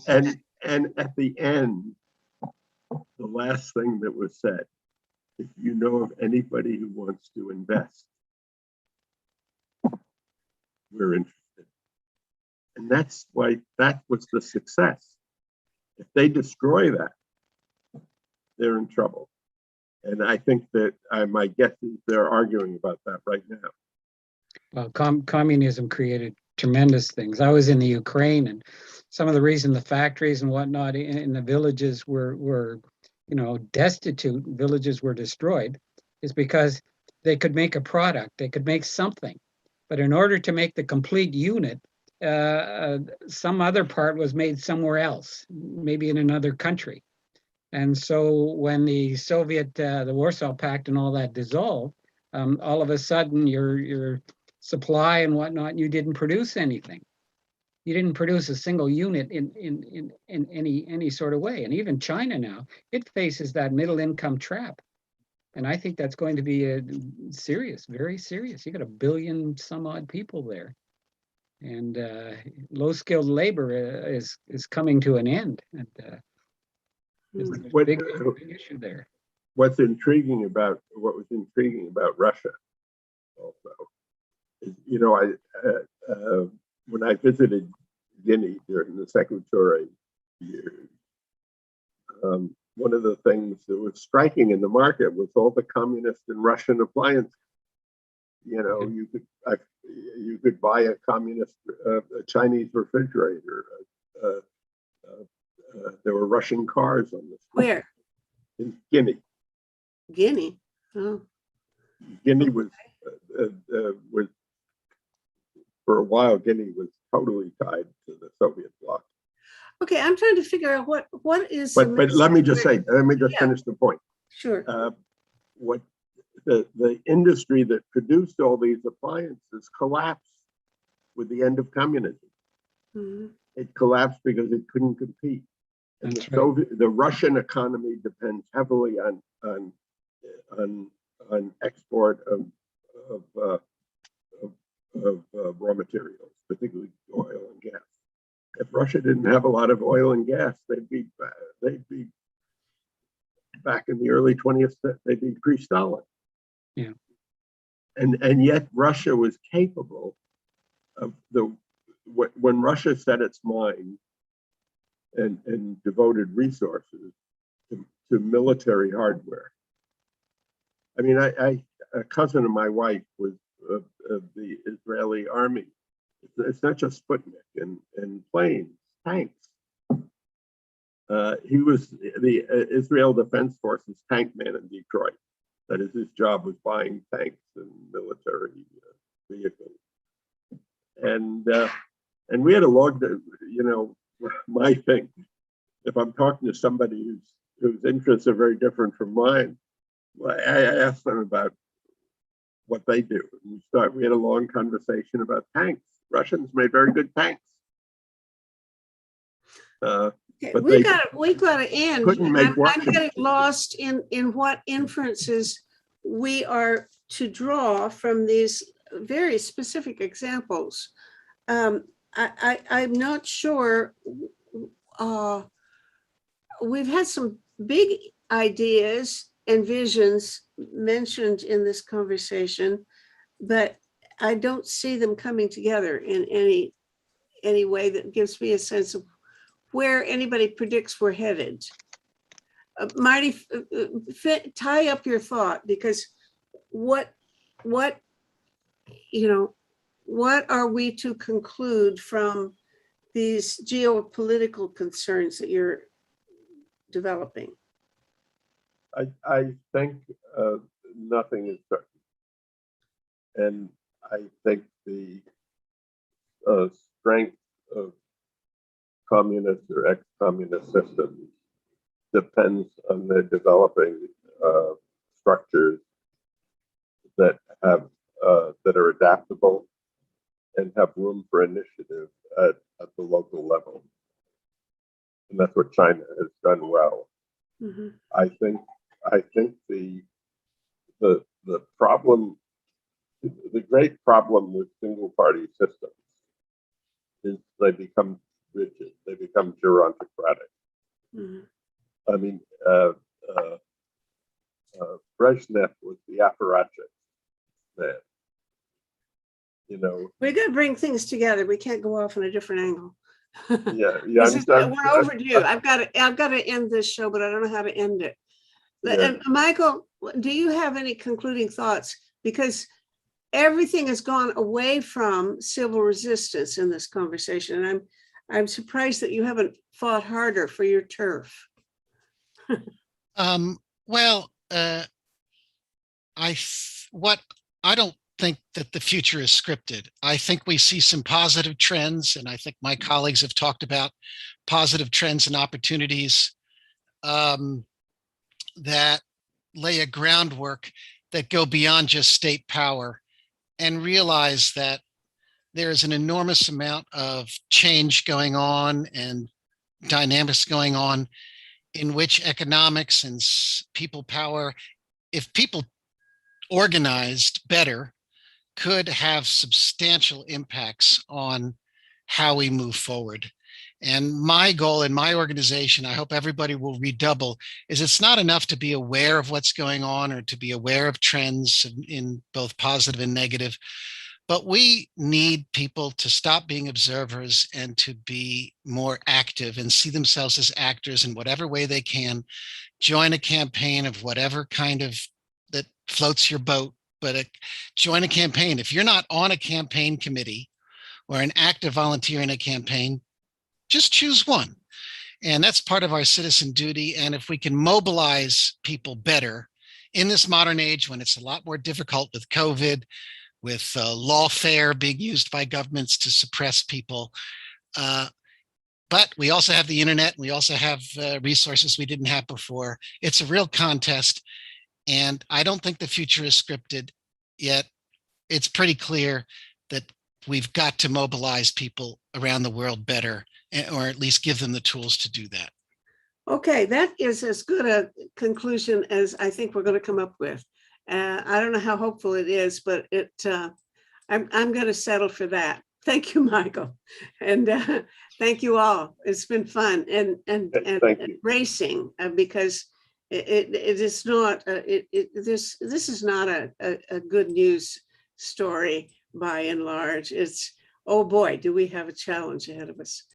at the end, the last thing that was said, if you know of anybody who wants to invest, we're interested. And that's why that was the success. If they destroy that, they're in trouble. And I think that my guess is they're arguing about that right now. Well, communism created tremendous things. I was in the Ukraine, and some of the reason the factories and whatnot in the villages were destitute, villages were destroyed, is because they could make a product, they could make something. But in order to make the complete unit, some other part was made somewhere else, maybe in another country. And so when the the Warsaw Pact and all that dissolved, all of a sudden your supply and whatnot, you didn't produce anything. You didn't produce a single unit in any sort of way. And even China now, it faces that middle income trap. And I think that's going to be serious, very serious. You got 1 billion some odd people there. And low skilled labor is coming to an end. And there's a big issue there. What was intriguing about Russia also is, you know, when I visited Guinea during the Secretary years, one of the things that was striking in the market was all the communist and Russian appliances. You know, you could buy a a Chinese refrigerator. Uh, there were Russian cars on the street Where? in Guinea. Guinea. Oh, Guinea was for a while. Guinea was totally tied to the Soviet bloc. okay. I'm trying to figure out what is. But let me just say, let me just Yeah. finish the point. Sure. What the industry that produced all these appliances collapsed with the end of communism. Mhm. It collapsed because it couldn't compete. And That's right. the Russian economy depends heavily on export of raw materials, particularly oil and gas. If Russia didn't have a lot of oil and gas, they'd be back in the early 20th. They'd be pre-Stalin. Yeah. And yet Russia was capable of when Russia set its mind and devoted resources to military hardware. I mean, a cousin of my wife was of the Israeli army. It's not just Sputnik and planes, tanks. He was the Israel Defense Forces tank man in Detroit. That is, his job was buying tanks and military vehicles. And we had a long, you know, my thing. If I'm talking to somebody whose interests are very different from mine, well, I ask them about what they do. And we had a long conversation about tanks. Russians made very good tanks. Okay, but we they got to end. couldn't make I'm Russian. getting lost in what inferences we are to draw from these very specific examples. I'm not sure. We've had some big ideas and visions mentioned in this conversation, but I don't see them coming together in any way that gives me a sense of where anybody predicts we're headed. Marty, tie up your thought, because what are we to conclude from these geopolitical concerns that you're developing? I think nothing is certain. And I think the strength of communist or ex-communist systems depends on their developing structures that are adaptable and have room for initiative at the local level. And that's what China has done well. Mm-hmm. I think the problem, the great problem with single party systems is they become rigid, they become gerontocratic. Mm-hmm. I mean, Brezhnev was the apparatchik man. You know, We got to bring things together. We can't go off on a different angle. yeah. We're overdue. I've got to end this show, but I don't know how to end it. Yeah. And Michael, do you have any concluding thoughts? Because everything has gone away from civil resistance in this conversation, and I'm surprised that you haven't fought harder for your turf. Well, I don't think that the future is scripted. I think we see some positive trends, and I think my colleagues have talked about positive trends and opportunities that lay a groundwork that go beyond just state power, and realize that there is an enormous amount of change going on and dynamics going on in which economics and people power, if people organized better, could have substantial impacts on how we move forward. And my goal in my organization, I hope everybody will redouble, is it's not enough to be aware of what's going on or to be aware of trends in both positive and negative, but we need people to stop being observers and to be more active and see themselves as actors in whatever way they can. Join a campaign of whatever kind of that floats your boat but join a campaign. If you're not on a campaign committee or an active volunteer in a campaign, just choose one. And that's part of our citizen duty. And if we can mobilize people better in this modern age when it's a lot more difficult with COVID, with lawfare being used by governments to suppress people. But we also have the internet. We also have resources we didn't have before. It's a real contest. And I don't think the future is scripted yet. It's pretty clear that we've got to mobilize people around the world better, or at least give them the tools to do that. Okay, that is as good a conclusion as I think we're going to come up with. I don't know how hopeful it is, but I'm going to settle for that. Thank you, Michael, and thank you all. It's been fun and Thank you. racing because it is not this is not a good news story by and large. It's, oh boy, do we have a challenge ahead of us.